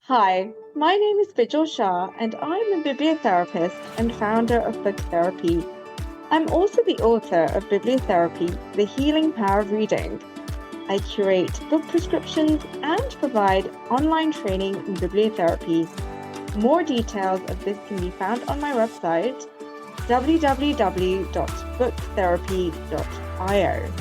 Hi, my name is Bijal Shah and I'm a bibliotherapist and founder of Booktherapy. I'm also the author of Bibliotherapy, The Healing Power of Reading. I curate book prescriptions and provide online training in bibliotherapy. More details of this can be found on my website, www.booktherapy.io.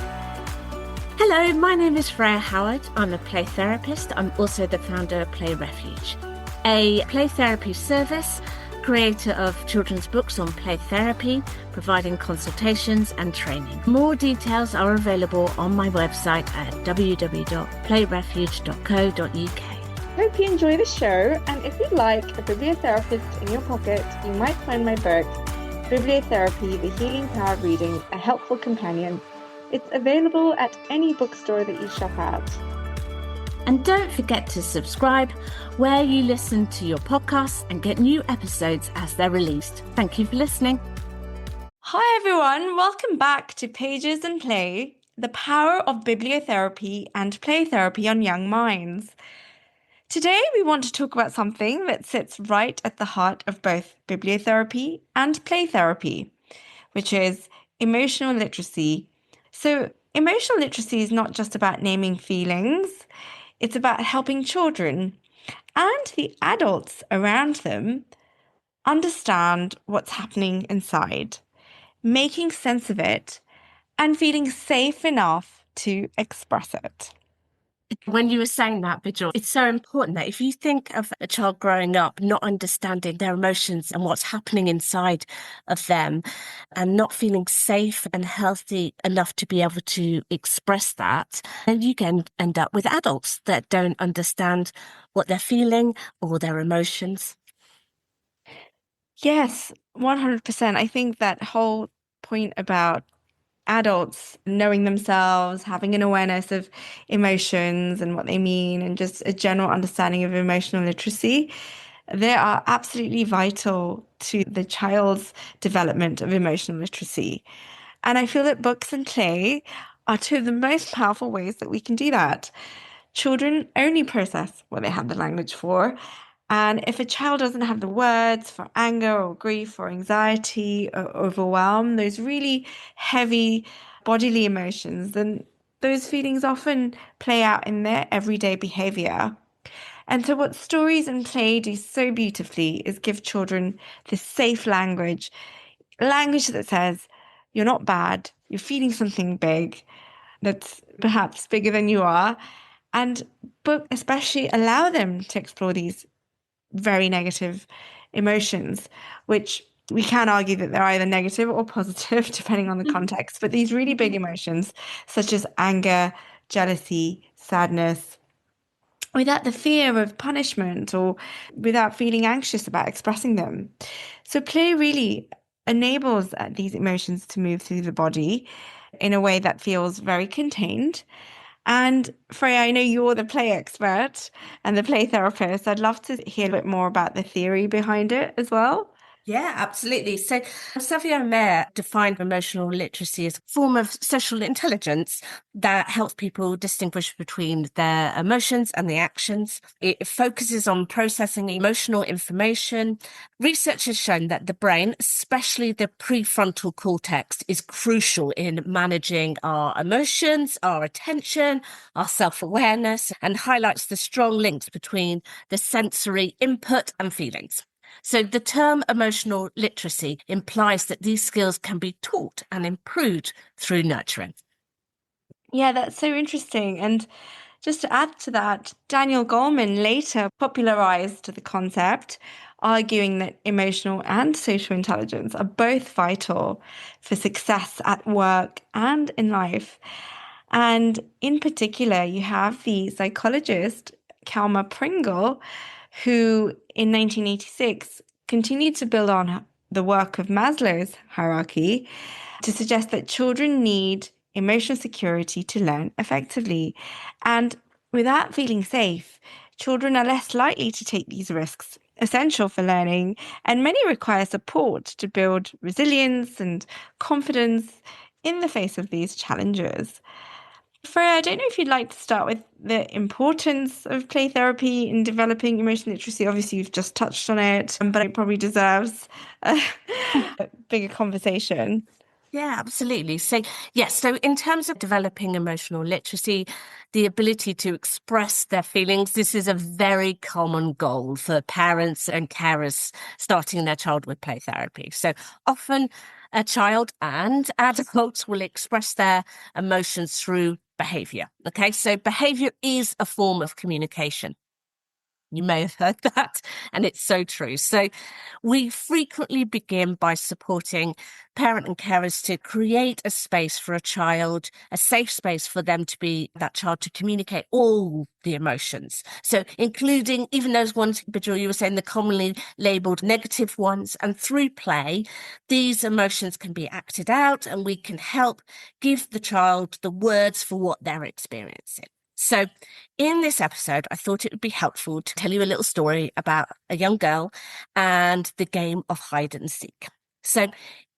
Hello, my name is Freya Howard. I'm a play therapist. I'm also the founder of Play Refuge, a play therapy service, creator of children's books on play therapy, providing consultations and training. More details are available on my website at www.playrefuge.co.uk. Hope you enjoy the show, and if you'd like a bibliotherapist in your pocket, you might find my book, Bibliotherapy, The Healing Power of Reading, a helpful companion. It's available at any bookstore that you shop at. And don't forget to subscribe where you listen to your podcasts and get new episodes as they're released. Thank you for listening. Hi everyone, welcome back to Pages and Play, the power of bibliotherapy and play therapy on young minds. Today we want to talk about something that sits right at the heart of both bibliotherapy and play therapy, which is emotional literacy. So emotional literacy is not just about naming feelings, it's about helping children and the adults around them understand what's happening inside, making sense of it, and feeling safe enough to express it. When you were saying that, Bijal, it's so important that if you think of a child growing up, not understanding their emotions and what's happening inside of them and not feeling safe and healthy enough to be able to express that, then you can end up with adults that don't understand what they're feeling or their emotions. Yes, 100%. I think that whole point about adults knowing themselves, having an awareness of emotions and what they mean, and just a general understanding of emotional literacy, they are absolutely vital to the child's development of emotional literacy. And I feel that books and play are two of the most powerful ways that we can do that. Children only process what they have the language for. And if a child doesn't have the words for anger or grief or anxiety or overwhelm, those really heavy bodily emotions, then those feelings often play out in their everyday behavior. And so, what stories and play do so beautifully is give children this safe language that says, you're not bad, you're feeling something big that's perhaps bigger than you are. And books especially allow them to explore these very negative emotions, which we can argue that they're either negative or positive, depending on the context. But these really big emotions, such as anger, jealousy, sadness, without the fear of punishment or without feeling anxious about expressing them. So play really enables these emotions to move through the body in a way that feels very contained. And Freya, I know you're the play expert and the play therapist. I'd love to hear a bit more about the theory behind it as well. Yeah, absolutely. So Savio Mayer defined emotional literacy as a form of social intelligence that helps people distinguish between their emotions and the actions. It focuses on processing emotional information. Research has shown that the brain, especially the prefrontal cortex, is crucial in managing our emotions, our attention, our self-awareness, and highlights the strong links between the sensory input and feelings. So the term emotional literacy implies that these skills can be taught and improved through nurturing. Yeah, that's so interesting. And just to add to that, Daniel Goleman later popularized the concept, arguing that emotional and social intelligence are both vital for success at work and in life. And in particular, you have the psychologist Kellmer Pringle, who in 1986 continued to build on the work of Maslow's hierarchy to suggest that children need emotional security to learn effectively. And without feeling safe, children are less likely to take these risks, essential for learning, and many require support to build resilience and confidence in the face of these challenges. Freya, I don't know if you'd like to start with the importance of play therapy in developing emotional literacy. Obviously, you've just touched on it, but it probably deserves a bigger conversation. Yeah, absolutely. So, yes, so in terms of developing emotional literacy, the ability to express their feelings, this is a very common goal for parents and carers starting their child with play therapy. So often a child and adults will express their emotions through behavior. Okay, so behavior is a form of communication. You may have heard that, and it's so true. So we frequently begin by supporting parent and carers to create a space for a child, a safe space for them to be that child to communicate all the emotions. So including even those ones, Bidjul, you were saying the commonly labeled negative ones, and through play, these emotions can be acted out and we can help give the child the words for what they're experiencing. So in this episode, I thought it would be helpful to tell you a little story about a young girl and the game of hide and seek. So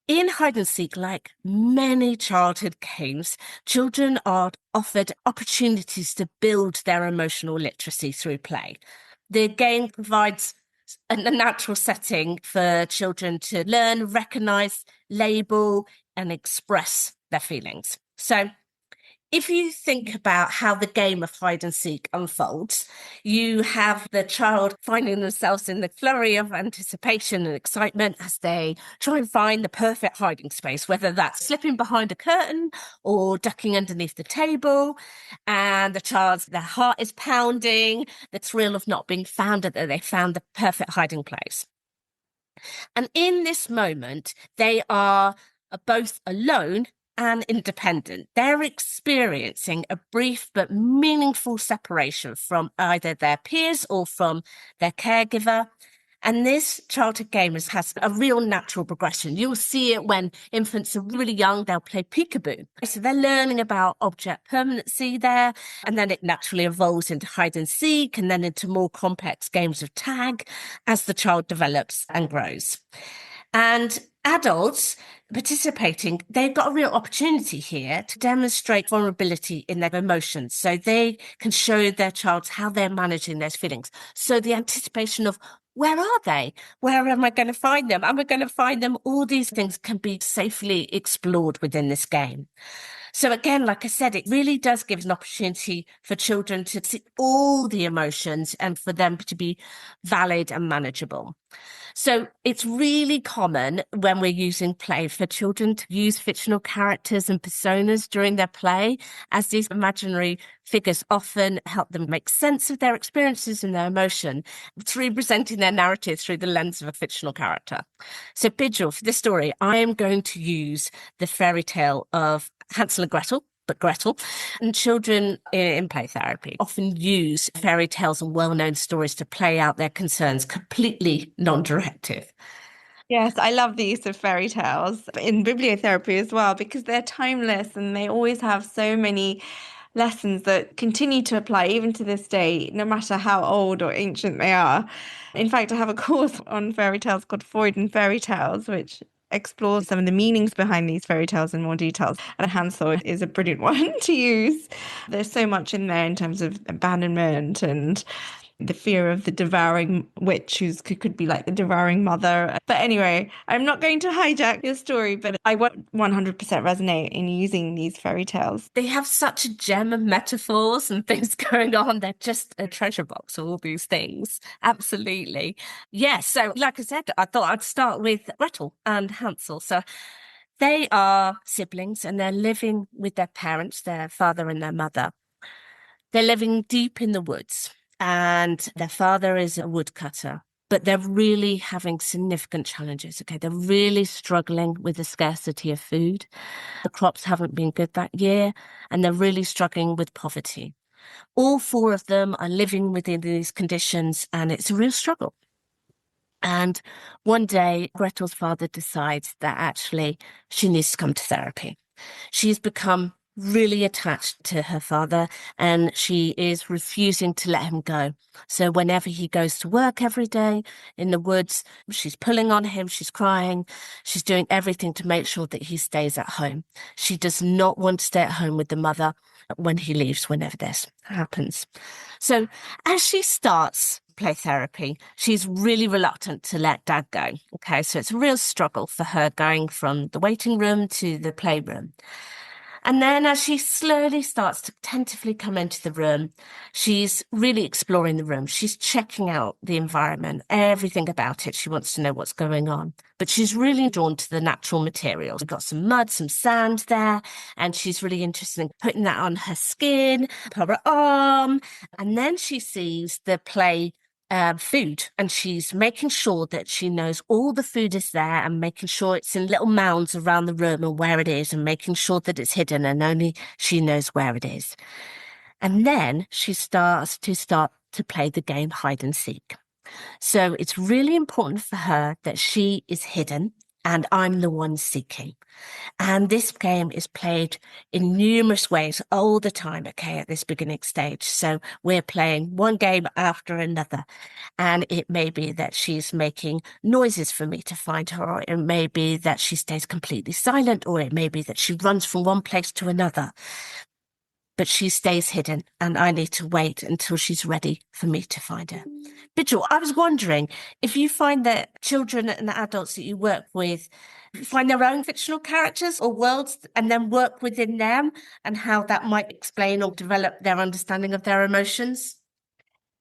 in hide and seek, like many childhood games, children are offered opportunities to build their emotional literacy through play. The game provides a natural setting for children to learn, recognize, label, and express their feelings. So if you think about how the game of hide and seek unfolds, you have the child finding themselves in the flurry of anticipation and excitement as they try and find the perfect hiding space, whether that's slipping behind a curtain or ducking underneath the table. And their heart is pounding, the thrill of not being found, that they found the perfect hiding place. And in this moment, they are both alone and independent. They're experiencing a brief but meaningful separation from either their peers or from their caregiver. And this childhood game has a real natural progression. You'll see it when infants are really young, they'll play peekaboo. So they're learning about object permanency there, and then it naturally evolves into hide and seek, and then into more complex games of tag as the child develops and grows. And adults participating, they've got a real opportunity here to demonstrate vulnerability in their emotions. So they can show their child how they're managing those feelings. So the anticipation of, where are they? Where am I going to find them? Am I going to find them? All these things can be safely explored within this game. So again, like I said, it really does give an opportunity for children to see all the emotions and for them to be valid and manageable. So it's really common when we're using play for children to use fictional characters and personas during their play, as these imaginary figures often help them make sense of their experiences and their emotion through presenting their narrative through the lens of a fictional character. So Bidjul, for this story, I am going to use the fairy tale of Hansel and Gretel, but Gretel, and children in play therapy often use fairy tales and well-known stories to play out their concerns, completely non-directive. Yes, I love the use of fairy tales in bibliotherapy as well, because they're timeless and they always have so many lessons that continue to apply even to this day, no matter how old or ancient they are. In fact, I have a course on fairy tales called Freud and Fairytales, which explores some of the meanings behind these fairy tales in more details. And Hansel is a brilliant one to use. There's so much in there in terms of abandonment and the fear of the devouring witch who could be like the devouring mother. But anyway, I'm not going to hijack your story, but I won't 100% resonate in using these fairy tales. They have such a gem of metaphors and things going on. They're just a treasure box of all these things. Absolutely. Yeah. So like I said, I thought I'd start with Gretel and Hansel. So they are siblings and they're living with their parents, their father and their mother. They're living deep in the woods and their father is a woodcutter, but they're really having significant challenges. Okay. They're really struggling with the scarcity of food. The crops haven't been good that year and they're really struggling with poverty. All four of them are living within these conditions and it's a real struggle. And one day, Gretel's father decides that actually she needs to come to therapy. She's become really attached to her father and she is refusing to let him go. So whenever he goes to work every day in the woods, she's pulling on him, she's crying, she's doing everything to make sure that he stays at home. She does not want to stay at home with the mother. when he leaves, whenever this happens. So as she starts play therapy, she's really reluctant to let Dad go. Okay, so it's a real struggle for her going from the waiting room to the playroom. And then as she slowly starts to tentatively come into the room, she's really exploring the room. She's checking out the environment, everything about it. She wants to know what's going on. But she's really drawn to the natural materials. We've got some mud, some sand there, and she's really interested in putting that on her skin, her arm. And then she sees the play food, and she's making sure that she knows all the food is there and making sure it's in little mounds around the room and where it is and making sure that it's hidden and only she knows where it is. And then she starts to play the game hide and seek. So it's really important for her that she is hidden and I'm the one seeking. And this game is played in numerous ways all the time, okay, at this beginning stage. So we're playing one game after another. And it may be that she's making noises for me to find her, or it may be that she stays completely silent, or it may be that she runs from one place to another. But she stays hidden, and I need to wait until she's ready for me to find her. Bijal, I was wondering if you find that children and adults that you work with find their own fictional characters or worlds and then work within them, and how that might explain or develop their understanding of their emotions.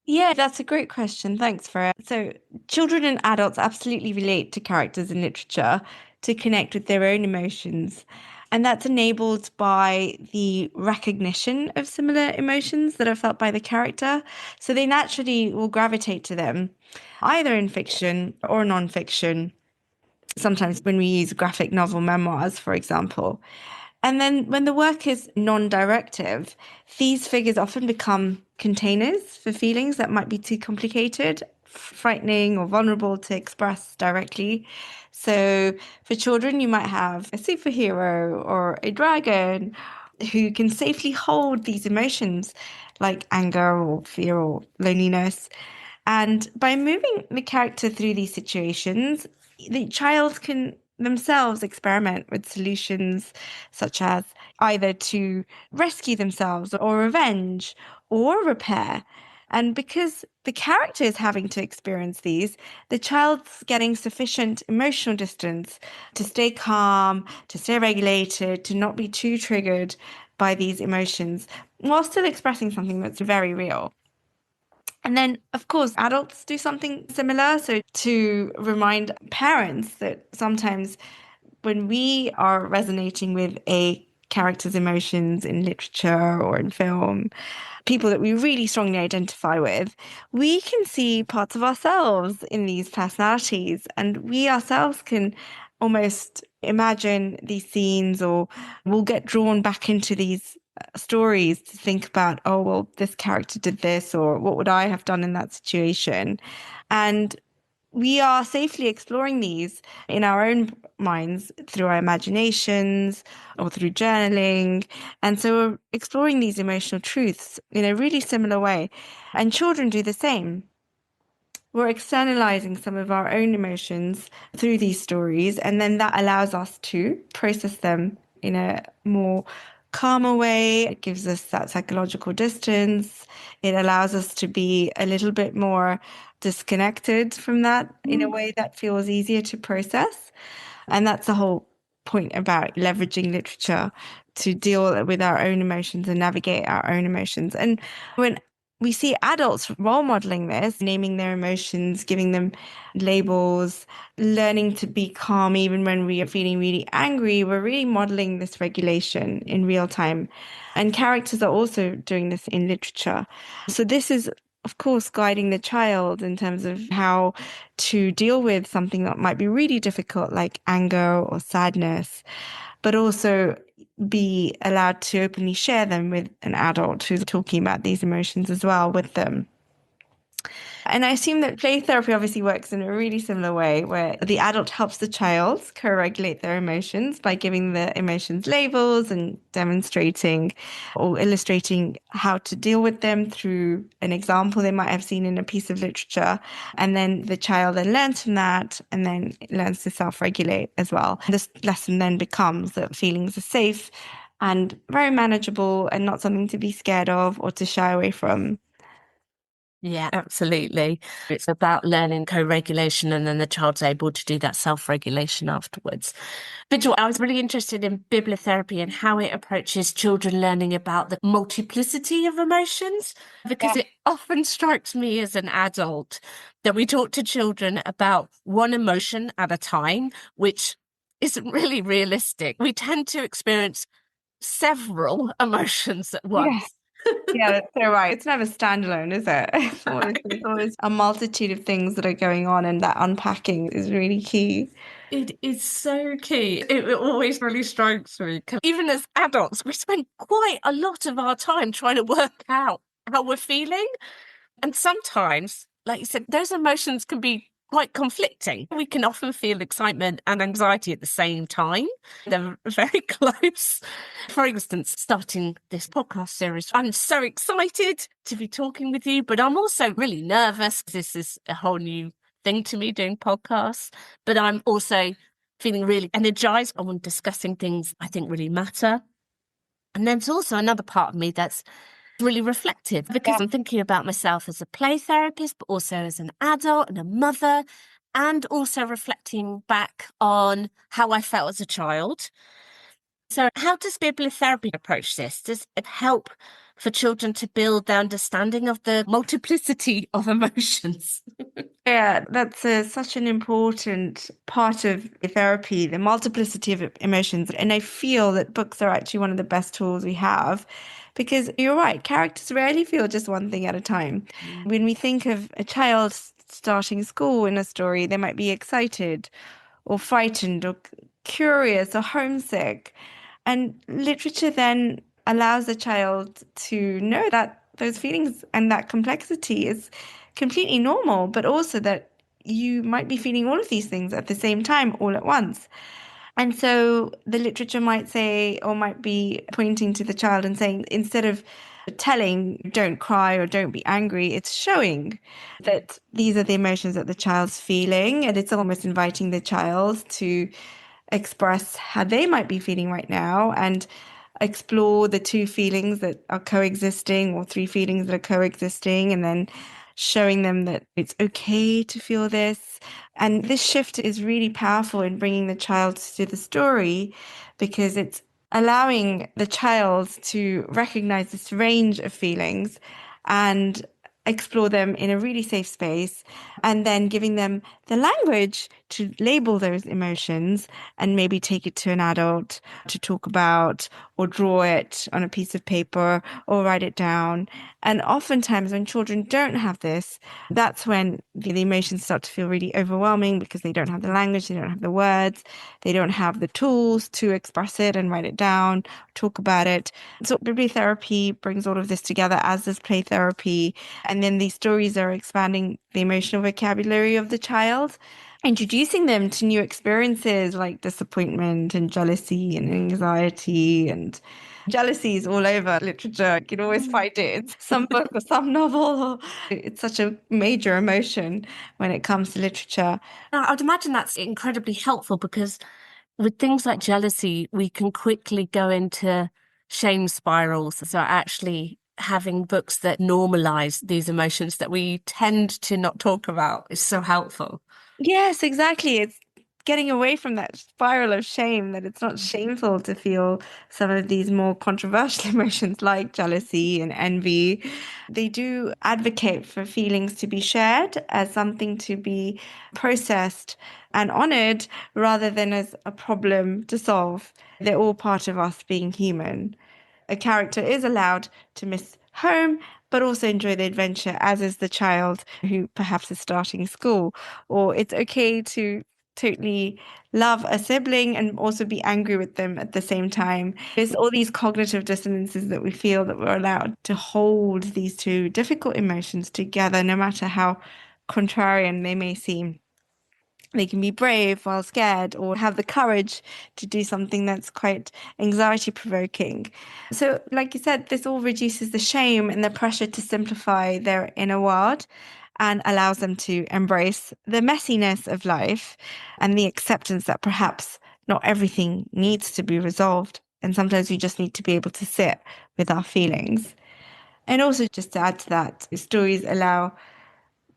Yeah, that's a great question. Thanks for it. So, children and adults absolutely relate to characters in literature to connect with their own emotions. And that's enabled by the recognition of similar emotions that are felt by the character. So, they naturally will gravitate to them, either in fiction or nonfiction. Sometimes when we use graphic novel memoirs, for example. And then when the work is non-directive, these figures often become containers for feelings that might be too complicated, frightening, or vulnerable to express directly. So for children, you might have a superhero or a dragon who can safely hold these emotions like anger or fear or loneliness. And by moving the character through these situations, the child can themselves experiment with solutions such as either to rescue themselves or revenge or repair. And because the character is having to experience these, the child's getting sufficient emotional distance to stay calm, to stay regulated, to not be too triggered by these emotions, while still expressing something that's very real. And then, of course, adults do something similar. So, to remind parents that sometimes when we are resonating with a character's emotions in literature or in film, people that we really strongly identify with, we can see parts of ourselves in these personalities, and we ourselves can almost imagine these scenes, or we'll get drawn back into these stories to think about, oh, well, this character did this, or what would I have done in that situation? And we are safely exploring these in our own minds through our imaginations or through journaling. And so we're exploring these emotional truths in a really similar way. And children do the same. We're externalizing some of our own emotions through these stories, and then that allows us to process them in a more calmer way. It gives us that psychological distance. It allows us to be a little bit more disconnected from that in a way that feels easier to process. And that's the whole point about leveraging literature to deal with our own emotions and navigate our own emotions. And when we see adults role modeling this, naming their emotions, giving them labels, learning to be calm even when we are feeling really angry, we're really modeling this regulation in real time. And characters are also doing this in literature. So this is, of course, guiding the child in terms of how to deal with something that might be really difficult, like anger or sadness, but also be allowed to openly share them with an adult who's talking about these emotions as well with them. And I assume that play therapy obviously works in a really similar way, where the adult helps the child co-regulate their emotions by giving the emotions labels and demonstrating or illustrating how to deal with them through an example they might have seen in a piece of literature. And then the child then learns from that and then learns to self-regulate as well. This lesson then becomes that feelings are safe and very manageable and not something to be scared of or to shy away from. Yeah, absolutely. It's about learning co-regulation, and then the child's able to do that self-regulation afterwards. But I was really interested in bibliotherapy and how it approaches children learning about the multiplicity of emotions, because it often strikes me as an adult that we talk to children about one emotion at a time, which isn't really realistic. We tend to experience several emotions at once. Yeah, that's so right. It's never standalone, is it? It's always a multitude of things that are going on, and that unpacking is really key. It is so key. It always really strikes me. 'Cause even as adults, we spend quite a lot of our time trying to work out how we're feeling. And sometimes, like you said, those emotions can be quite conflicting. We can often feel excitement and anxiety at the same time. They're very close. For instance, starting this podcast series, I'm so excited to be talking with you, but I'm also really nervous. This is a whole new thing to me, doing podcasts, but I'm also feeling really energized on discussing things I think really matter. And there's also another part of me that's really reflective, because I'm thinking about myself as a play therapist, but also as an adult and a mother, and also reflecting back on how I felt as a child. So how does bibliotherapy approach this? Does it help for children to build their understanding of the multiplicity of emotions? Yeah, that's such an important part of therapy, the multiplicity of emotions. And I feel that books are actually one of the best tools we have, because you're right, characters rarely feel just one thing at a time. When we think of a child starting school in a story, they might be excited or frightened or curious or homesick. And literature then allows the child to know that those feelings and that complexity is completely normal, but also that you might be feeling all of these things at the same time, all at once. And so the literature might say, or might be pointing to the child and saying, instead of telling, don't cry or don't be angry, it's showing that these are the emotions that the child's feeling. And it's almost inviting the child to express how they might be feeling right now and explore the two feelings that are coexisting or three feelings that are coexisting, and then showing them that it's okay to feel this. And this shift is really powerful in bringing the child to the story, because it's allowing the child to recognize this range of feelings and explore them in a really safe space, and then giving them the language to label those emotions and maybe take it to an adult to talk about, or draw it on a piece of paper or write it down. And oftentimes when children don't have this, that's when the emotions start to feel really overwhelming, because they don't have the language, they don't have the words, they don't have the tools to express it and write it down, talk about it. So bibliotherapy brings all of this together, as does play therapy. And then these stories are expanding the emotional vocabulary of the child, introducing them to new experiences like disappointment and jealousy and anxiety. And jealousy is all over literature. You can always find it in some book or some novel. It's such a major emotion when it comes to literature. I'd imagine that's incredibly helpful, because with things like jealousy, we can quickly go into shame spirals. So actually having books that normalize these emotions that we tend to not talk about is so helpful. Yes, exactly. It's getting away from that spiral of shame, that it's not shameful to feel some of these more controversial emotions like jealousy and envy. They do advocate for feelings to be shared as something to be processed and honored, rather than as a problem to solve. They're all part of us being human. A character is allowed to miss home, but also enjoy the adventure, as is the child who perhaps is starting school. Or it's okay to totally love a sibling and also be angry with them at the same time. There's all these cognitive dissonances that we feel, that we're allowed to hold these two difficult emotions together, no matter how contrarian they may seem. They can be brave while scared, or have the courage to do something that's quite anxiety provoking. So, like you said, this all reduces the shame and the pressure to simplify their inner world, and allows them to embrace the messiness of life and the acceptance that perhaps not everything needs to be resolved And sometimes we just need to be able to sit with our feelings. And also, just to add to that, stories allow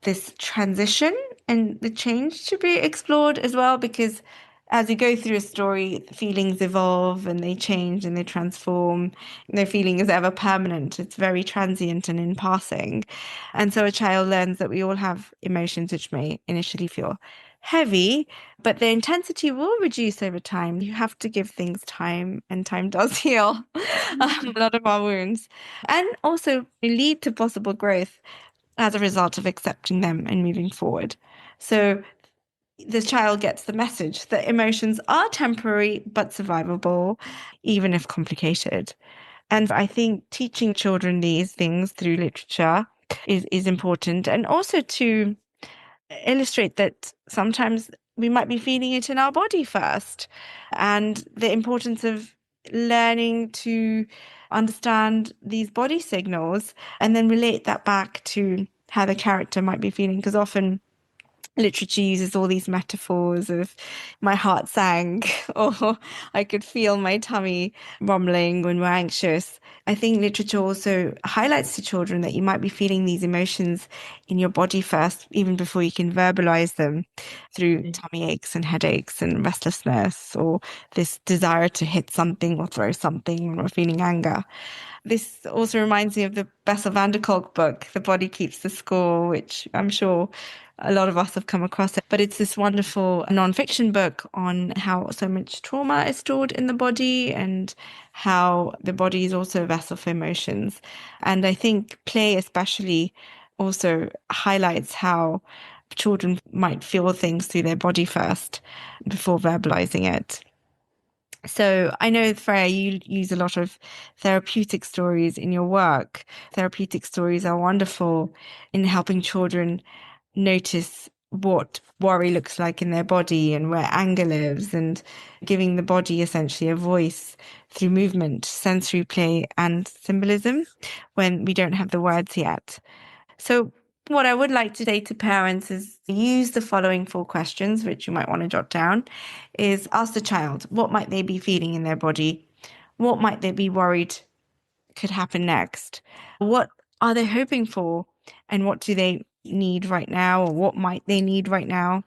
this transition and the change to be explored as well, because as you go through a story, feelings evolve and they change and they transform. No feeling is ever permanent. It's very transient and in passing. And so a child learns that we all have emotions which may initially feel heavy, but the intensity will reduce over time. You have to give things time, and time does heal a lot of our wounds and also lead to possible growth as a result of accepting them and moving forward. So the child gets the message that emotions are temporary but survivable, even if complicated. And I think teaching children these things through literature is important. And also to illustrate that sometimes we might be feeling it in our body first, and the importance of learning to understand these body signals and then relate that back to how the character might be feeling. Because often literature uses all these metaphors of my heart sank or I could feel my tummy rumbling when we're anxious. I think literature also highlights to children that you might be feeling these emotions in your body first, even before you can verbalize them, through tummy aches and headaches and restlessness, or this desire to hit something or throw something when we're feeling anger. This also reminds me of the Bessel van der Kolk book, The Body Keeps the Score, which I'm sure a lot of us have come across it. But it's this wonderful nonfiction book on how so much trauma is stored in the body and how the body is also a vessel for emotions. And I think play especially also highlights how children might feel things through their body first before verbalizing it. So I know, Freya, you use a lot of therapeutic stories in your work. Therapeutic stories are wonderful in helping children notice what worry looks like in their body and where anger lives, and giving the body essentially a voice through movement, sensory play, and symbolism when we don't have the words yet. So what I would like to say to parents is use the following 4 questions, which you might want to jot down, is ask the child, what might they be feeling in their body? What might they be worried could happen next? What are they hoping for? And what do they need right now? Or what might they need right now?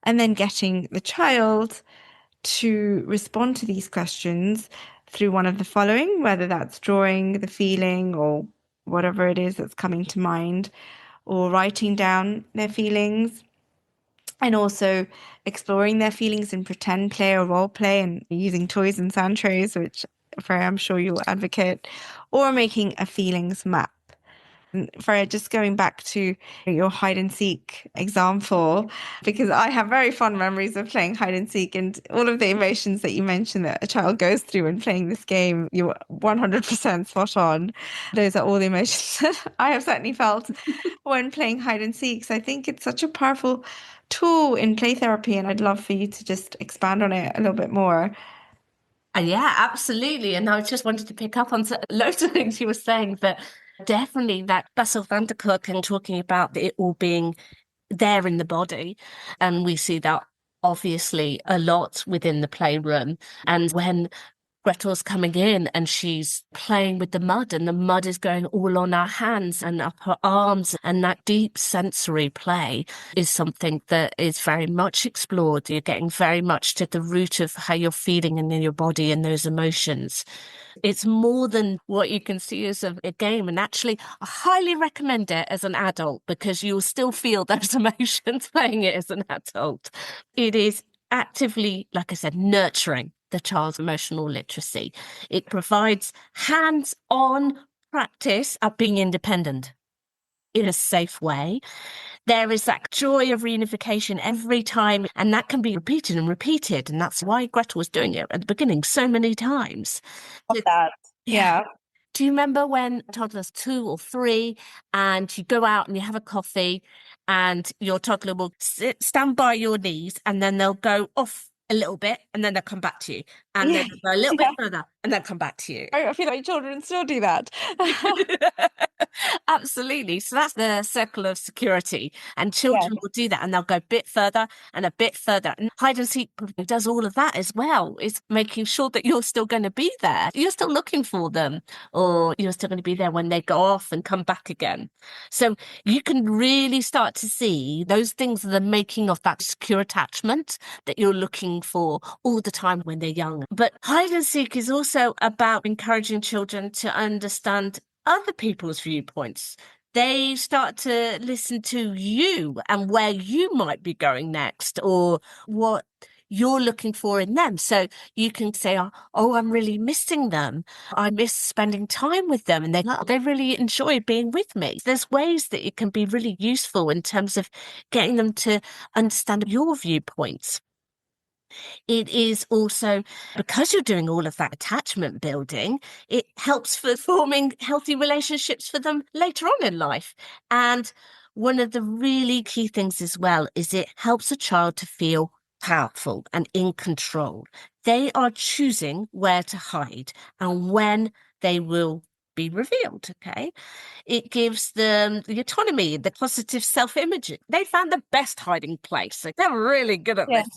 And then getting the child to respond to these questions through one of the following, whether that's drawing the feeling or whatever it is that's coming to mind, or writing down their feelings, and also exploring their feelings in pretend play or role play and using toys and sand trays, which Freya, I'm sure you'll advocate, or making a feelings map. Freya, just going back to your hide and seek example, because I have very fond memories of playing hide and seek, and all of the emotions that you mentioned that a child goes through when playing this game, you're 100% spot on. Those are all the emotions that I have certainly felt when playing hide and seek. So I think it's such a powerful tool in play therapy, and I'd love for you to just expand on it a little bit more. Yeah, absolutely. And I just wanted to pick up on loads of things you were saying, but definitely that Bessel van der Kolk and talking about it all being there in the body. And we see that obviously a lot within the playroom. And when Gretel's coming in and she's playing with the mud, and the mud is going all on her hands and up her arms, and that deep sensory play is something that is very much explored. You're getting very much to the root of how you're feeling in your body and those emotions. It's more than what you can see as a game. And actually, I highly recommend it as an adult, because you'll still feel those emotions playing it as an adult. It is actively, like I said, nurturing the child's emotional literacy. It provides hands-on practice of being independent in a safe way. There is that joy of reunification every time, and that can be repeated and repeated. And that's why Gretel was doing it at the beginning so many times. That. Yeah. Do you remember when a toddler's 2 or 3 and you go out and you have a coffee and your toddler will stand by your knees, and then they'll go off a little bit and then they'll come back to you, and then they'll go a little bit further and then come back to you. I feel like children still do that. Absolutely. So that's the circle of security. And children will do that, and they'll go a bit further and a bit further. And hide and seek does all of that as well. It's making sure that you're still going to be there. You're still looking for them, or you're still going to be there when they go off and come back again. So you can really start to see those things are the making of that secure attachment that you're looking for all the time when they're young. But hide and seek is also about encouraging children to understand other people's viewpoints. They start to listen to you and where you might be going next, or what you're looking for in them. So you can say, oh, I'm really missing them. I miss spending time with them, and they really enjoy being with me. There's ways that it can be really useful in terms of getting them to understand your viewpoints. It is also, because you're doing all of that attachment building, it helps for forming healthy relationships for them later on in life. And one of the really key things as well is it helps a child to feel powerful and in control. They are choosing where to hide and when they will be revealed, okay? It gives them the autonomy, the positive self-image. They found the best hiding place. So they're really good at this.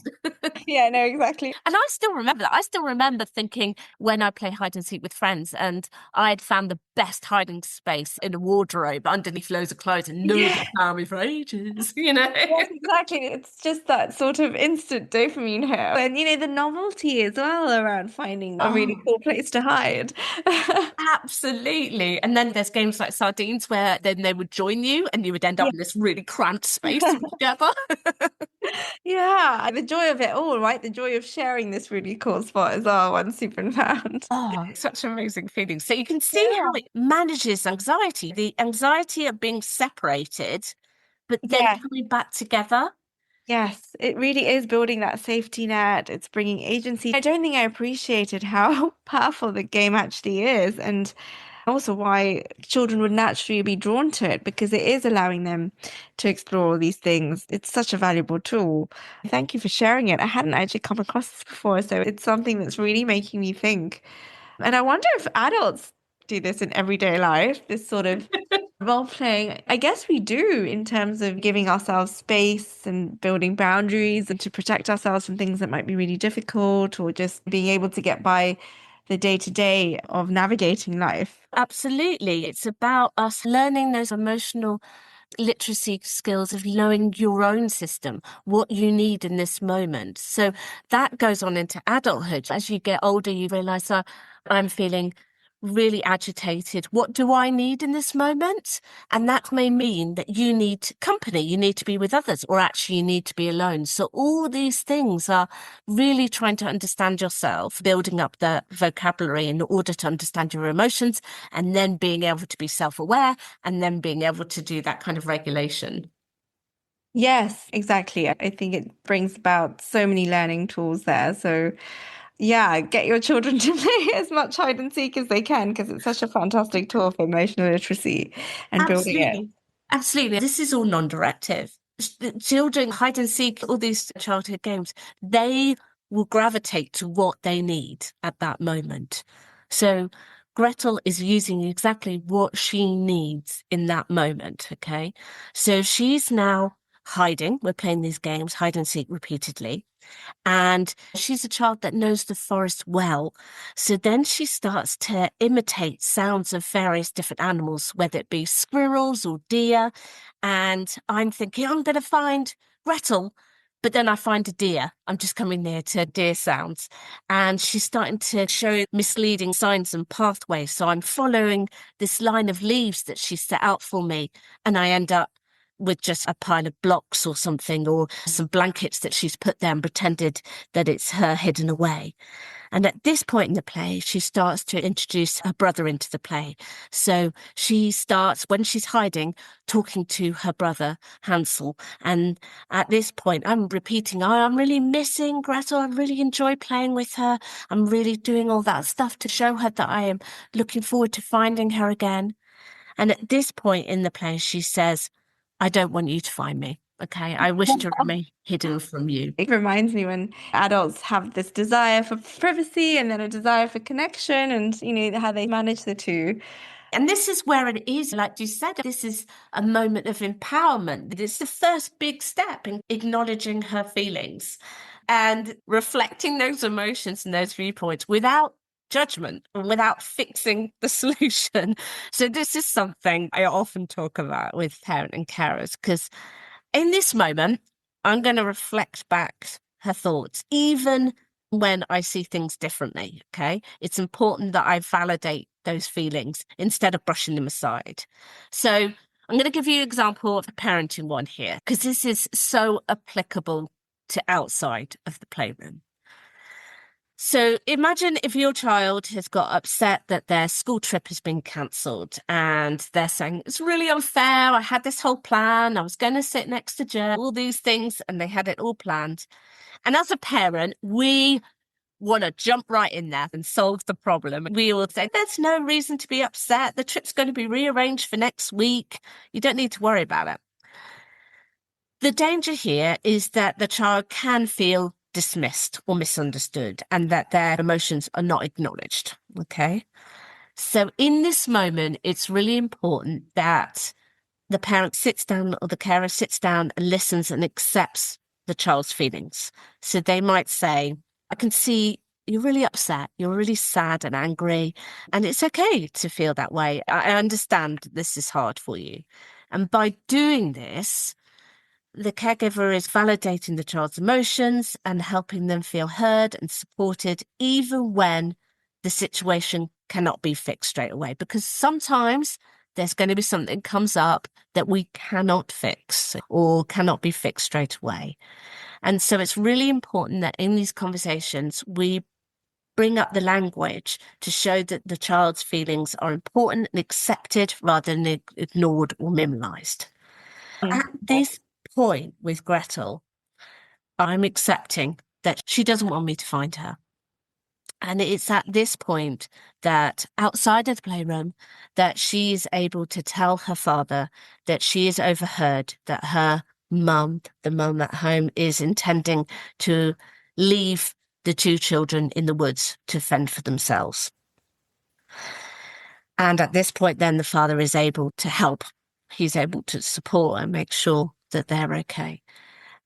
Yeah, no, exactly. And I still remember that. I still remember thinking when I play hide and seek with friends, and I'd found the best hiding space in a wardrobe underneath loads of clothes, and no one found me for ages, Yes, exactly. It's just that sort of instant dopamine hit. And, the novelty as well around finding a really cool place to hide. Absolutely. And then there's games like Sardines where then they would join you and you would end up in this really cramped space together. Yeah, the joy of it all, right? The joy of sharing this really cool spot as well once you've been found. Oh, such an amazing feeling. So you can see how it manages anxiety, the anxiety of being separated, but then coming back together. Yes, it really is building that safety net. It's bringing agency. I don't think I appreciated how powerful the game actually is, and also why children would naturally be drawn to it, because it is allowing them to explore all these things. It's such a valuable tool. Thank you for sharing it. I hadn't actually come across this before, so it's something that's really making me think. And I wonder if adults do this in everyday life, this sort of role playing. I guess we do, in terms of giving ourselves space and building boundaries and to protect ourselves from things that might be really difficult, or just being able to get by the day-to-day of navigating life. Absolutely. It's about us learning those emotional literacy skills of knowing your own system, what you need in this moment. So that goes on into adulthood. As you get older, you realize, I'm feeling really agitated. What do I need in this moment? And that may mean that you need company, you need to be with others, or actually you need to be alone. So all these things are really trying to understand yourself, building up the vocabulary in order to understand your emotions, and then being able to be self-aware, and then being able to do that kind of regulation. Yes, exactly. I think it brings about so many learning tools there. So yeah, get your children to play as much hide and seek as they can, because it's such a fantastic tool for emotional literacy and building it. Absolutely. This is all non-directive. Children hide and seek, all these childhood games, they will gravitate to what they need at that moment. So Gretel is using exactly what she needs in that moment, okay? So she's now hiding. We're playing these games, hide and seek repeatedly. And she's a child that knows the forest well. So then she starts to imitate sounds of various different animals, whether it be squirrels or deer. And I'm thinking, I'm going to find Gretel. But then I find a deer. I'm just coming near to deer sounds. And she's starting to show misleading signs and pathways. So I'm following this line of leaves that she set out for me. And I end up with just a pile of blocks or something, or some blankets that she's put there and pretended that it's her hidden away. And at this point in the play, she starts to introduce her brother into the play. So she starts, when she's hiding, talking to her brother, Hansel. And at this point, I'm repeating, I'm really missing Gretel. I really enjoy playing with her. I'm really doing all that stuff to show her that I am looking forward to finding her again. And at this point in the play, she says, I don't want you to find me. Okay, I wish to remain hidden from you. It reminds me when adults have this desire for privacy and then a desire for connection, and how they manage the two. And this is where it is, like you said, this is a moment of empowerment. It's the first big step in acknowledging her feelings and reflecting those emotions and those viewpoints without judgment and without fixing the solution. So this is something I often talk about with parent and carers, because in this moment, I'm going to reflect back her thoughts, even when I see things differently. Okay. It's important that I validate those feelings instead of brushing them aside. So I'm going to give you an example of a parenting one here, because this is so applicable to outside of the playroom. So imagine if your child has got upset that their school trip has been cancelled and they're saying, it's really unfair. I had this whole plan. I was going to sit next to Joe, all these things, and they had it all planned. And as a parent, we want to jump right in there and solve the problem. We will say, there's no reason to be upset. The trip's going to be rearranged for next week. You don't need to worry about it. The danger here is that the child can feel dismissed or misunderstood and that their emotions are not acknowledged. Okay. So in this moment, it's really important that the parent sits down or the carer sits down and listens and accepts the child's feelings. So they might say, I can see you're really upset. You're really sad and angry. And it's okay to feel that way. I understand this is hard for you. And by doing this, the caregiver is validating the child's emotions and helping them feel heard and supported, even when the situation cannot be fixed straight away. Because sometimes there's going to be something that comes up that we cannot fix or cannot be fixed straight away. And so it's really important that in these conversations, we bring up the language to show that the child's feelings are important and accepted rather than ignored or minimalized. At this point with Gretel, I'm accepting that she doesn't want me to find her. And it's at this point that outside of the playroom, that she is able to tell her father that she is overheard, that her mum, the mum at home, is intending to leave the two children in the woods to fend for themselves. And at this point, then the father is able to help. He's able to support and make sure that they're okay.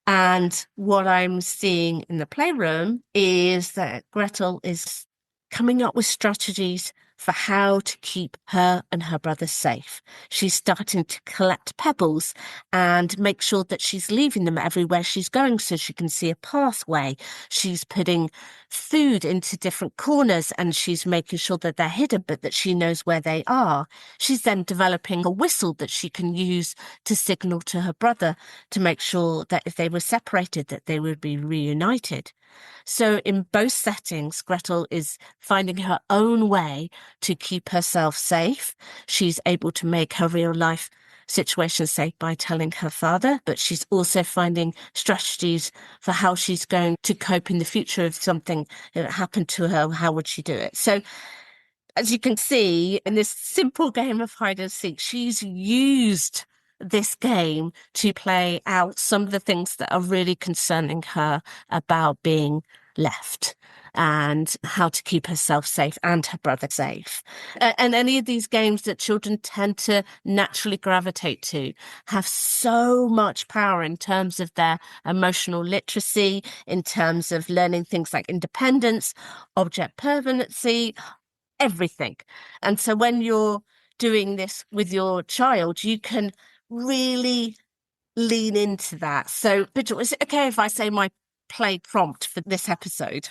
And what I'm seeing in the playroom is that Gretel is coming up with strategies for how to keep her and her brother safe. She's starting to collect pebbles and make sure that she's leaving them everywhere she's going so she can see a pathway. She's putting food into different corners and she's making sure that they're hidden, but that she knows where they are. She's then developing a whistle that she can use to signal to her brother to make sure that if they were separated, that they would be reunited. So in both settings, Gretel is finding her own way to keep herself safe. She's able to make her real life situation safe by telling her father, but she's also finding strategies for how she's going to cope in the future if something happened to her. How would she do it? So as you can see, in this simple game of hide and seek, she's used this game to play out some of the things that are really concerning her about being left and how to keep herself safe and her brother safe. And any of these games that children tend to naturally gravitate to have so much power in terms of their emotional literacy, in terms of learning things like independence, object permanency, everything. And so when you're doing this with your child, you can really lean into that. So, Bridget, is it okay if I say my play prompt for this episode?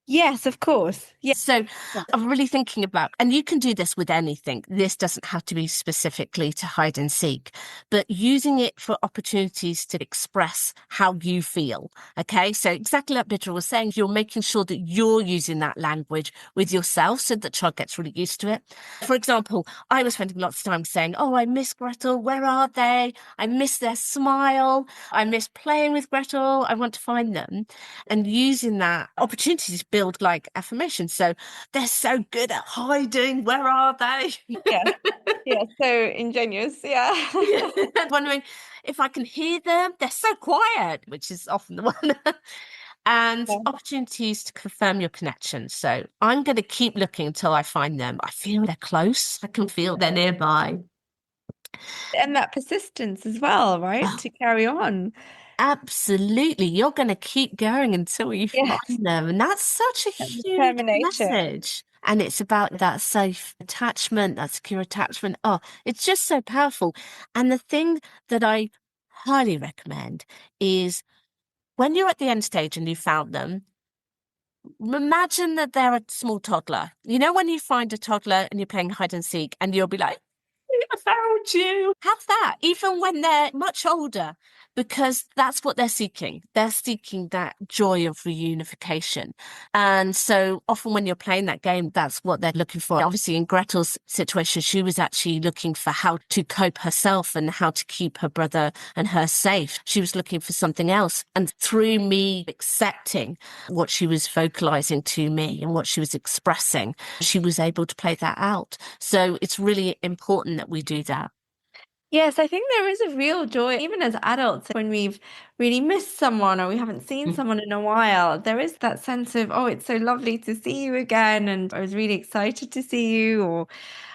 Yes, of course. Yes. So I'm really thinking about, and you can do this with anything. This doesn't have to be specifically to hide and seek, but using it for opportunities to express how you feel. Okay. So exactly like Bidra was saying, you're making sure that you're using that language with yourself so that the child gets really used to it. For example, I was spending lots of time saying, oh, I miss Gretel. Where are they? I miss their smile. I miss playing with Gretel. I want to find them. And using that opportunity to build like affirmations. So they're so good at hiding. Where are they? Yeah. Yeah, so ingenious. Yeah. Wondering if I can hear them. They're so quiet, which is often the one. And Yeah. opportunities to confirm your connection. So I'm going to keep looking until I find them. I feel they're close. I can feel they're nearby. And that persistence as well, right? To carry on. Absolutely. You're going to keep going until you Yeah. find them. And that's such a And huge determination. message. And it's about that safe attachment, that secure attachment. Oh, it's just so powerful. And the thing that I highly recommend is when you're at the end stage and you found them, imagine that they're a small toddler. You know, when you find a toddler and you're playing hide and seek and you'll be like, I found you. Have that, even when they're much older, because that's what they're seeking. They're seeking that joy of reunification. And so often when you're playing that game, that's what they're looking for. Obviously, in Gretel's situation, she was actually looking for how to cope herself and how to keep her brother and her safe. She was looking for something else. And through me accepting what she was vocalizing to me and what she was expressing, she was able to play that out. So it's really important that we do that. Yes, I think there is a real joy, even as adults, when we've really missed someone or we haven't seen someone in a while. There is that sense of, oh, it's so lovely to see you again. And I was really excited to see you. Or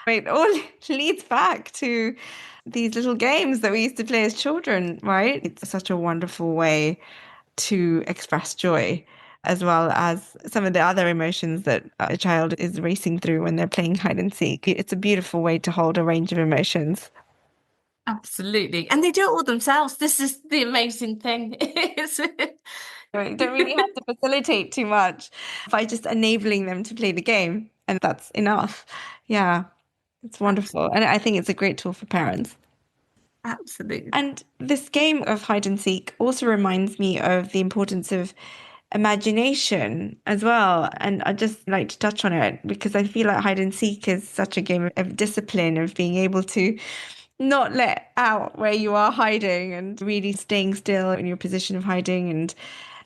it all leads back to these little games that we used to play as children, right? It's such a wonderful way to express joy, as well as some of the other emotions that a child is racing through when they're playing hide and seek. It's a beautiful way to hold a range of emotions. Absolutely. And they do it all themselves. This is the amazing thing. You don't really have to facilitate too much by just enabling them to play the game. And that's enough. Yeah, it's wonderful. And I think it's a great tool for parents. Absolutely. And this game of hide and seek also reminds me of the importance of imagination as well. And I just like to touch on it because I feel like hide and seek is such a game of discipline, of being able to not let out where you are hiding and really staying still in your position of hiding and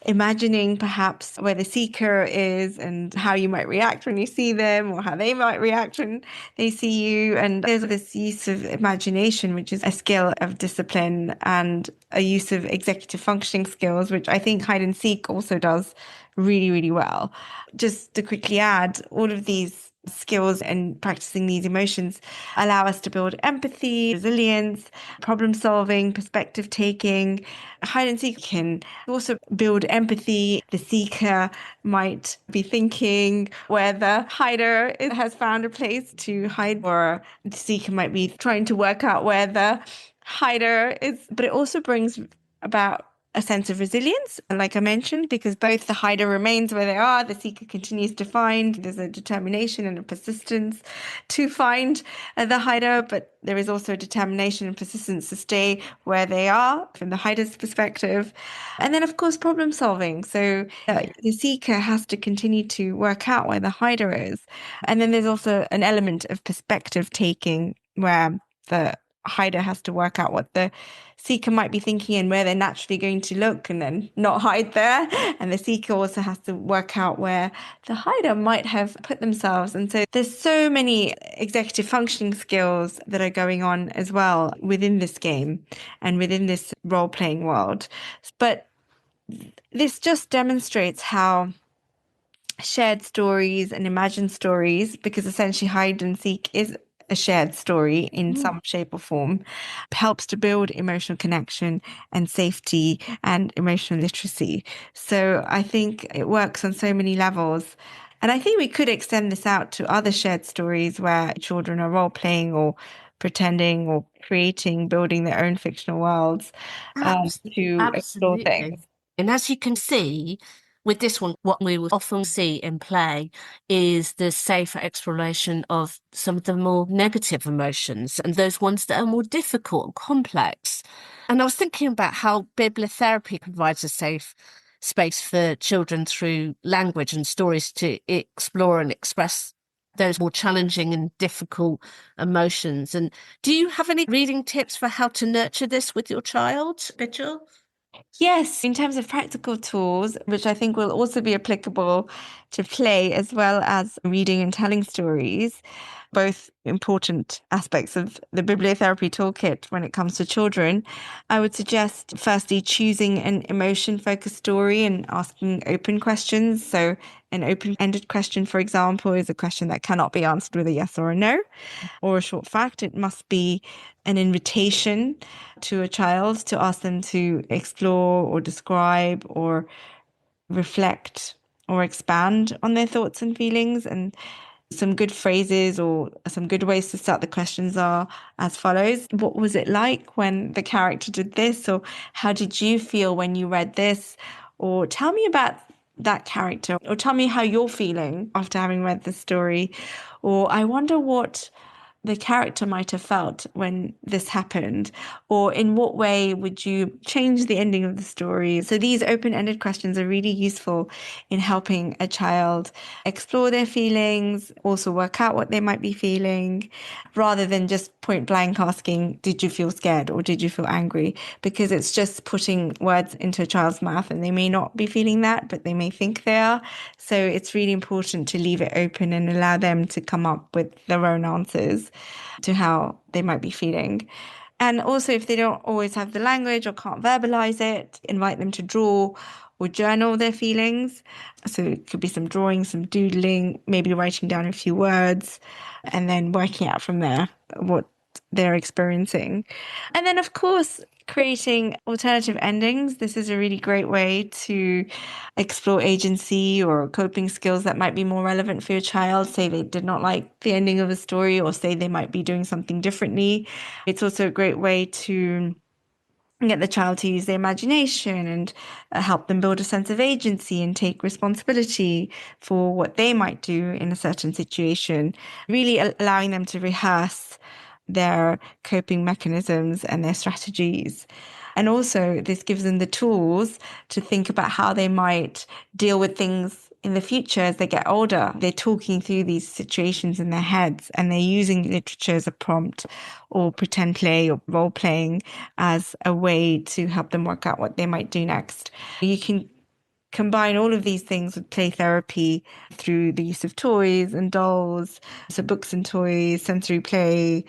imagining perhaps where the seeker is and how you might react when you see them or how they might react when they see you. And there's this use of imagination, which is a skill of discipline and a use of executive functioning skills, which I think hide and seek also does really, really well. Just to quickly add, all of these skills and practicing these emotions allow us to build empathy, resilience, problem solving, perspective taking. Hide and seek can also build empathy. The seeker might be thinking where the hider has found a place to hide, or the seeker might be trying to work out where the hider is. But it also brings about a sense of resilience, like I mentioned, because both the hider remains where they are, the seeker continues to find. There's a determination and a persistence to find the hider, but there is also a determination and persistence to stay where they are from the hider's perspective. And then, of course, problem solving. So the seeker has to continue to work out where the hider is. And then there's also an element of perspective taking where the hider has to work out what the seeker might be thinking and where they're naturally going to look and then not hide there. And the seeker also has to work out where the hider might have put themselves. And so there's so many executive functioning skills that are going on as well within this game and within this role-playing world. But this just demonstrates how shared stories and imagined stories, because essentially hide and seek is a shared story in some shape or form, helps to build emotional connection and safety and emotional literacy. So I think it works on so many levels. And I think we could extend this out to other shared stories where children are role playing or pretending or creating, building their own fictional worlds to explore Absolutely. things. And as you can see, with this one, what we will often see in play is the safer exploration of some of the more negative emotions and those ones that are more difficult and complex. And I was thinking about how bibliotherapy provides a safe space for children through language and stories to explore and express those more challenging and difficult emotions. And do you have any reading tips for how to nurture this with your child, Vigil? Yes, in terms of practical tools, which I think will also be applicable to play as well as reading and telling stories, both important aspects of the bibliotherapy toolkit when it comes to children, I would suggest firstly choosing an emotion-focused story and asking open questions. So an open-ended question, for example, is a question that cannot be answered with a yes or a no, or a short fact. It must be an invitation to a child to ask them to explore or describe or reflect or expand on their thoughts and feelings. And some good phrases or some good ways to start the questions are as follows. What was it like when the character did this? Or how did you feel when you read this? Or tell me about that character. Or tell me how you're feeling after having read the story. Or I wonder what the character might have felt when this happened, or in what way would you change the ending of the story? So these open-ended questions are really useful in helping a child explore their feelings, also work out what they might be feeling, rather than just point blank asking, did you feel scared or did you feel angry? Because it's just putting words into a child's mouth and they may not be feeling that, but they may think they are. So it's really important to leave it open and allow them to come up with their own answers to how they might be feeling. And also, if they don't always have the language or can't verbalize it, invite them to draw or journal their feelings. So it could be some drawing, some doodling, maybe writing down a few words, and then working out from there what they're experiencing. And then, of course, creating alternative endings. This is a really great way to explore agency or coping skills that might be more relevant for your child. Say they did not like the ending of a story, or say they might be doing something differently. It's also a great way to get the child to use their imagination and help them build a sense of agency and take responsibility for what they might do in a certain situation, really allowing them to rehearse their coping mechanisms and their strategies. And also, this gives them the tools to think about how they might deal with things in the future as they get older. They're talking through these situations in their heads and they're using literature as a prompt or pretend play or role playing as a way to help them work out what they might do next. You can combine all of these things with play therapy through the use of toys and dolls, so books and toys, sensory play,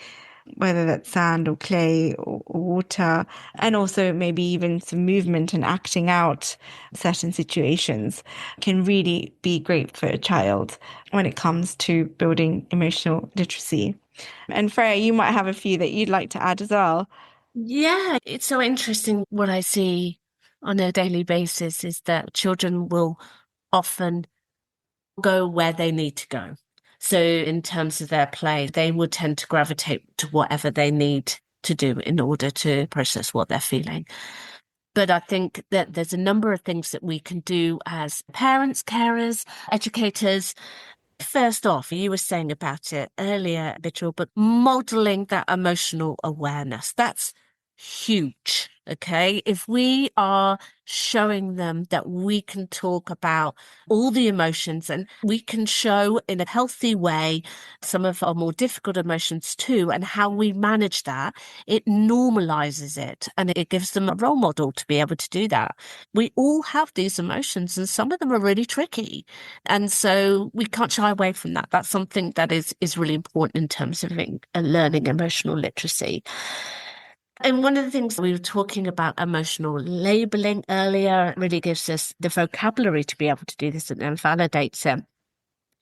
whether that's sand or clay or water, and also maybe even some movement and acting out certain situations can really be great for a child when it comes to building emotional literacy. And Freya, you might have a few that you'd like to add as well. Yeah, it's so interesting. What I see on a daily basis is that children will often go where they need to go. So in terms of their play, they will tend to gravitate to whatever they need to do in order to process what they're feeling. But I think that there's a number of things that we can do as parents, carers, educators. First off, you were saying about it earlier, Mitchell, but modeling that emotional awareness, that's huge. Okay. If we are showing them that we can talk about all the emotions and we can show in a healthy way some of our more difficult emotions too, and how we manage that, it normalizes it and it gives them a role model to be able to do that. We all have these emotions and some of them are really tricky. And so we can't shy away from that. That's something that is really important in terms of learning emotional literacy. And one of the things we were talking about emotional labeling earlier, it really gives us the vocabulary to be able to do this and validates it.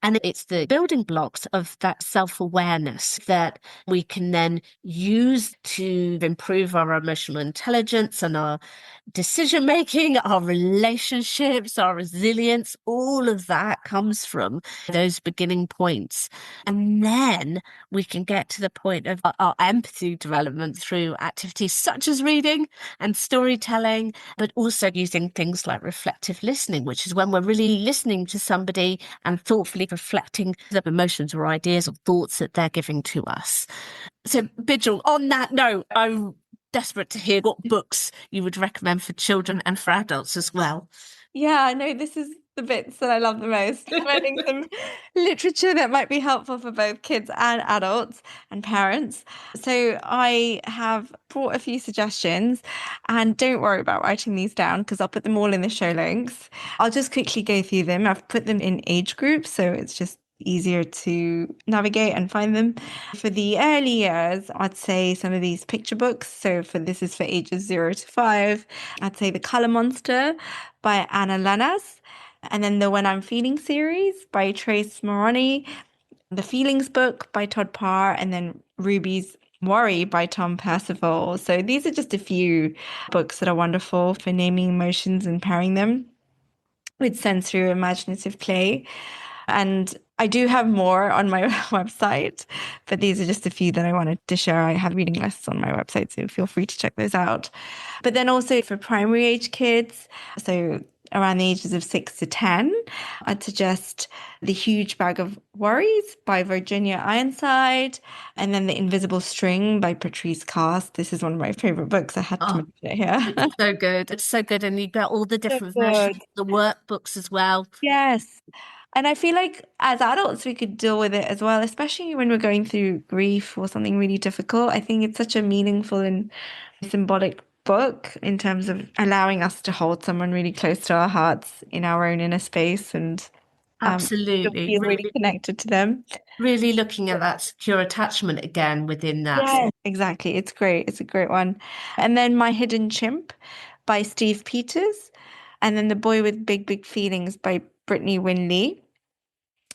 And it's the building blocks of that self-awareness that we can then use to improve our emotional intelligence and our decision-making, our relationships, our resilience. All of that comes from those beginning points. And then we can get to the point of our empathy development through activities such as reading and storytelling, but also using things like reflective listening, which is when we're really listening to somebody and thoughtfully reflecting the emotions or ideas or thoughts that they're giving to us. So, Bijal, on that note, I'm desperate to hear what books you would recommend for children and for adults as well. Yeah, no, this is the bits that I love the most. Finding some literature that might be helpful for both kids and adults and parents. So I have brought a few suggestions, and don't worry about writing these down because I'll put them all in the show links. I'll just quickly go through them. I've put them in age groups, so it's just easier to navigate and find them. For the early years, I'd say some of these picture books. So this is for ages 0 to 5. I'd say The Color Monster by Anna Lanas, and then the When I'm Feeling series by Trace Moroni, the Feelings book by Todd Parr, and then Ruby's Worry by Tom Percival. So these are just a few books that are wonderful for naming emotions and pairing them with sensory imaginative play. And I do have more on my website, but these are just a few that I wanted to share. I have reading lists on my website, so feel free to check those out. But then also for primary age kids, so around the ages of 6 to 10, I'd suggest The Huge Bag of Worries by Virginia Ironside, and then The Invisible String by Patrice Cast. This is one of my favorite books. I had to mention it here. It's so good. It's so good. And you've got all the different So versions, good. the workbooks as well. Yes. And I feel like as adults, we could deal with it as well, especially when we're going through grief or something really difficult. I think it's such a meaningful and symbolic book in terms of allowing us to hold someone really close to our hearts in our own inner space and Absolutely. feel really connected to them. Really looking at that secure attachment again within that. Yeah, exactly. It's great. It's a great one. And then My Hidden Chimp by Steve Peters. And then The Boy with Big, Big Feelings by Brittany Winley.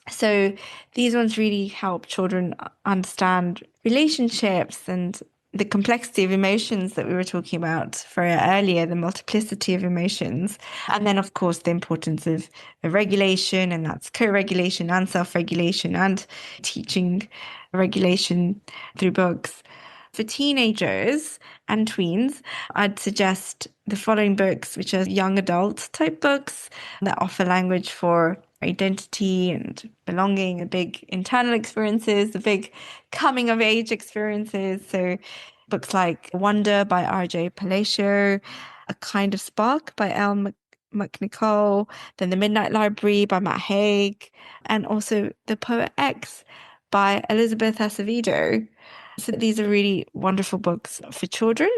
So these ones really help children understand relationships and the complexity of emotions that we were talking about for earlier, the multiplicity of emotions. And then, of course, the importance of regulation, and that's co-regulation and self-regulation and teaching regulation through books. For teenagers and tweens, I'd suggest the following books, which are young adult type books that offer language for identity and belonging, the big internal experiences, the big coming of age experiences. So books like Wonder by R.J. Palacio, A Kind of Spark by Elle McNicol, then The Midnight Library by Matt Haig, and also The Poet X by Elizabeth Acevedo. So these are really wonderful books for children,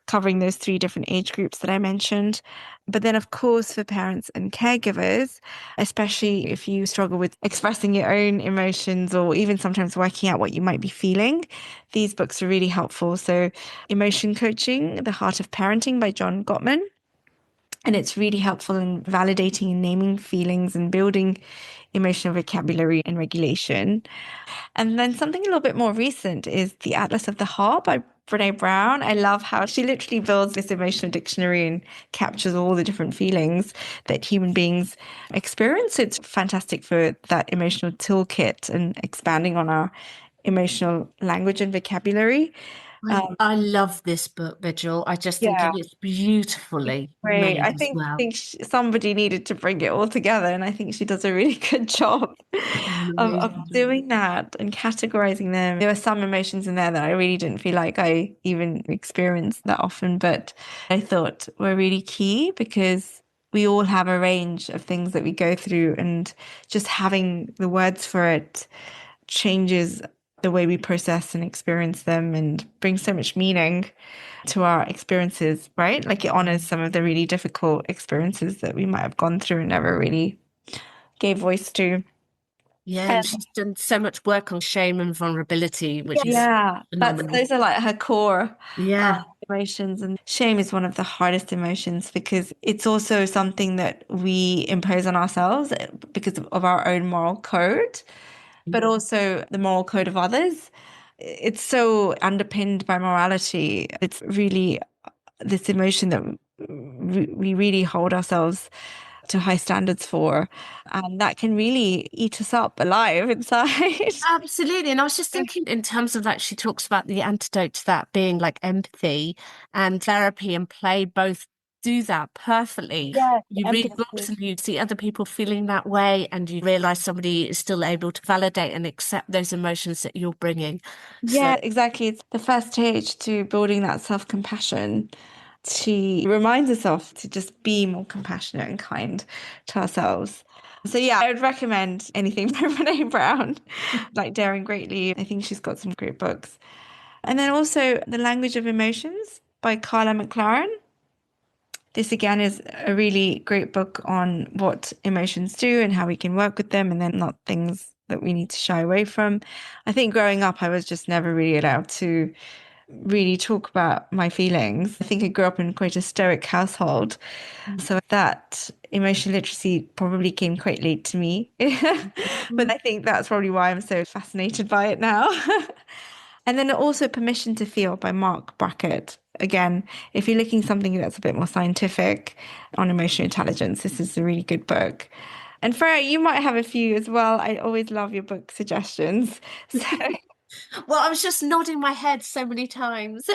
covering those 3 different age groups that I mentioned. But then, of course, for parents and caregivers, especially if you struggle with expressing your own emotions or even sometimes working out what you might be feeling, these books are really helpful. So Emotion Coaching, The Heart of Parenting by John Gottman. And it's really helpful in validating and naming feelings and building emotional vocabulary and regulation. And then something a little bit more recent is The Atlas of the Heart by Brene Brown. I love how she literally builds this emotional dictionary and captures all the different feelings that human beings experience. It's fantastic for that emotional toolkit and expanding on our emotional language and vocabulary. I love this book, Vigil. I just think it's beautifully Great. made I as well. think somebody needed to bring it all together, and I think she does a really good job of doing that and categorizing them. There were some emotions in there that I really didn't feel like I even experienced that often, but I thought were really key because we all have a range of things that we go through, and just having the words for it changes the way we process and experience them and brings so much meaning to our experiences, right? Like it honors some of the really difficult experiences that we might have gone through and never really gave voice to. Yeah, and she's done so much work on shame and vulnerability, which is those are like her core yeah. emotions. And shame is one of the hardest emotions because it's also something that we impose on ourselves because of our own moral code, but also the moral code of others. It's so underpinned by morality. It's really this emotion that we really hold ourselves to high standards for, and that can really eat us up alive inside. Absolutely. And I was just thinking in terms of that, she talks about the antidote to that being like empathy, and therapy and play both do that perfectly. Yes, you read books and you see other people feeling that way, and you realize somebody is still able to validate and accept those emotions that you're bringing. Yeah, exactly. It's the first stage to building that self-compassion she reminds herself to just be more compassionate and kind to ourselves. So yeah, I would recommend anything by Brene Brown, like Daring Greatly. I think she's got some great books. And then also The Language of Emotions by Carla McLaren. This again is a really great book on what emotions do and how we can work with them, and they're not things that we need to shy away from. I think growing up, I was just never really allowed to really talk about my feelings. I think I grew up in quite a stoic household. So that emotional literacy probably came quite late to me. But I think that's probably why I'm so fascinated by it now. And then also Permission to Feel by Mark Brackett. Again, if you're looking something that's a bit more scientific on emotional intelligence, this is a really good book. And Freya, you might have a few as well. I always love your book suggestions. So Well, I was just nodding my head so many times.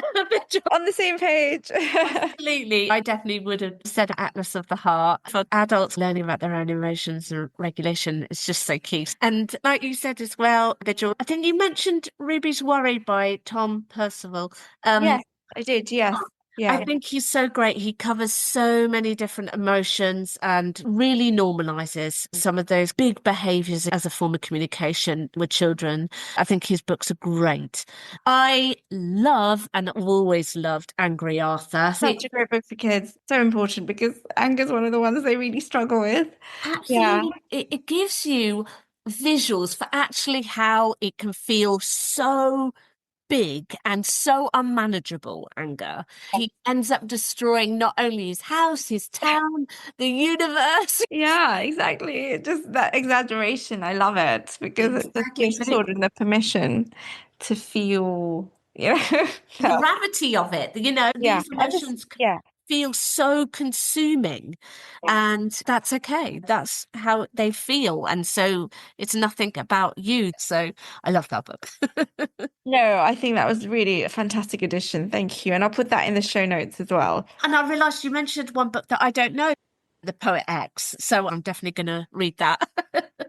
on the same page. Absolutely. I definitely would have said Atlas of the Heart. For adults, learning about their own emotions and regulation is just so key. And like you said as well, Vigil, I think you mentioned Ruby's Worry by Tom Percival. Yes, I did. Yes. I Yeah. think he's so great. He covers so many different emotions and really normalizes some of those big behaviors as a form of communication with children. I think his books are great. I love and have always loved Angry Arthur. Such a great book for kids. So important because anger's one of the ones they really struggle with. Yeah. Absolutely. It gives you visuals for actually how it can feel so big and so unmanageable, anger. He ends up destroying not only his house, his town, the universe. Yeah, exactly. Just that exaggeration. I love it because it just Exactly. gives But children the permission to feel, the so, gravity of it, yeah. these emotions Yeah. feel so consuming, and that's okay. That's how they feel. And so it's nothing about you. So I love that book. No, I think that was really a fantastic addition. Thank you. And I'll put that in the show notes as well. And I realised you mentioned one book that I don't know, The Poet X. So I'm definitely going to read that.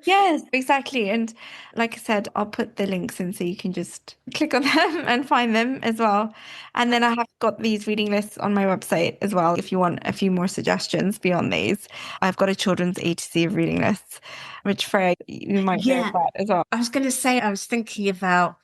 Yes, exactly. And like I said, I'll put the links in so you can just click on them and find them as well. And then I have got these reading lists on my website as well. If you want a few more suggestions beyond these, I've got a children's A to Z of reading lists, which Freya, you might know Yeah. about as well. I was going to say, I was thinking about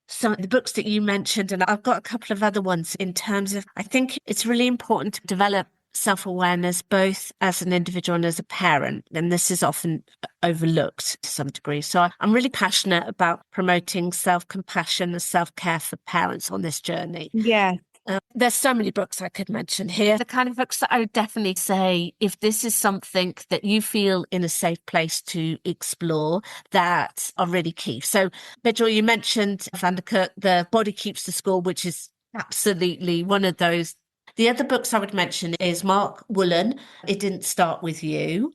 some of the books that you mentioned, and I've got a couple of other ones in terms of, I think it's really important to develop self-awareness both as an individual and as a parent, and this is often overlooked to some degree. So I'm really passionate about promoting self-compassion and self-care for parents on this journey. Yeah. There's so many books I could mention here. The kind of books that I would definitely say, if this is something that you feel in a safe place to explore, that are really key. So, Vigil, you mentioned Van der Kook, The Body Keeps the Score, which is absolutely one of those. The other books I would mention is Mark Woolen, It Didn't Start With You.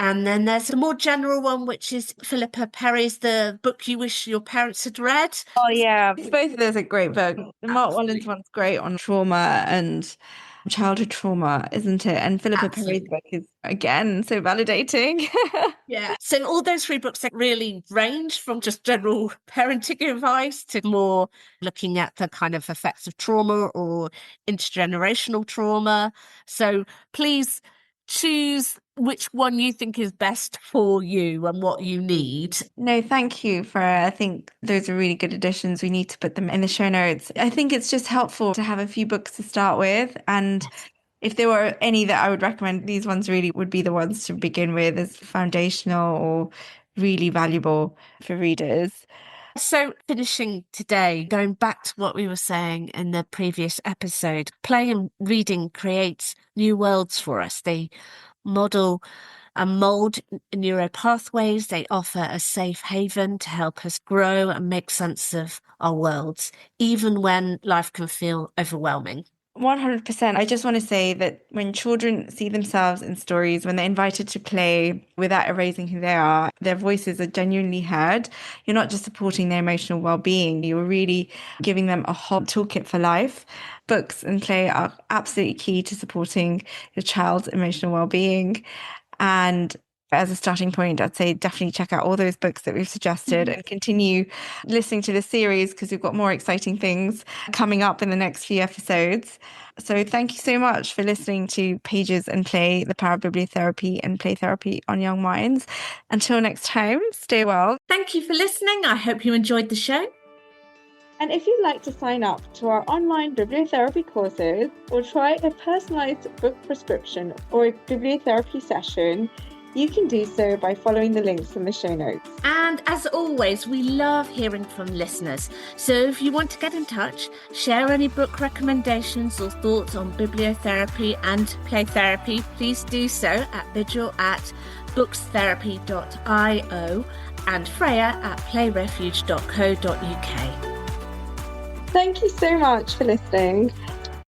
And then there's a more general one, which is Philippa Perry's The Book You Wish Your Parents Had Read. Oh, yeah. Both of those are great books. The Mark Absolutely. Wallen's one's great on trauma and childhood trauma, isn't it? And Philippa Perry's Absolutely. book is, again, so validating. Yeah. So all those three books that really range from just general parenting advice to more looking at the kind of effects of trauma or intergenerational trauma. So please choose which one you think is best for you and what you need. No, thank you for, I think those are really good additions. We need to put them in the show notes. I think it's just helpful to have a few books to start with. And if there were any that I would recommend, these ones really would be the ones to begin with as foundational or really valuable for readers. So finishing today, going back to what we were saying in the previous episode, play and reading creates new worlds for us. They model and mold neuro pathways. They offer a safe haven to help us grow and make sense of our worlds, even when life can feel overwhelming. 100%. I just want to say that when children see themselves in stories, when they're invited to play without erasing who they are, their voices are genuinely heard. You're not just supporting their emotional well-being, you're really giving them a whole toolkit for life. Books and play are absolutely key to supporting your child's emotional well-being. And as a starting point, I'd say definitely check out all those books that we've suggested and continue listening to the series because we've got more exciting things coming up in the next few episodes. So thank you so much for listening to Pages and Play, the Power of Bibliotherapy and Play Therapy on Young Minds. Until next time, stay well. Thank you for listening. I hope you enjoyed the show. And if you'd like to sign up to our online bibliotherapy courses or try a personalized book prescription or a bibliotherapy session, you can do so by following the links in the show notes. And as always, we love hearing from listeners. So if you want to get in touch, share any book recommendations or thoughts on bibliotherapy and play therapy, please do so at vigil@bookstherapy.io and freya@playrefuge.co.uk. Thank you so much for listening.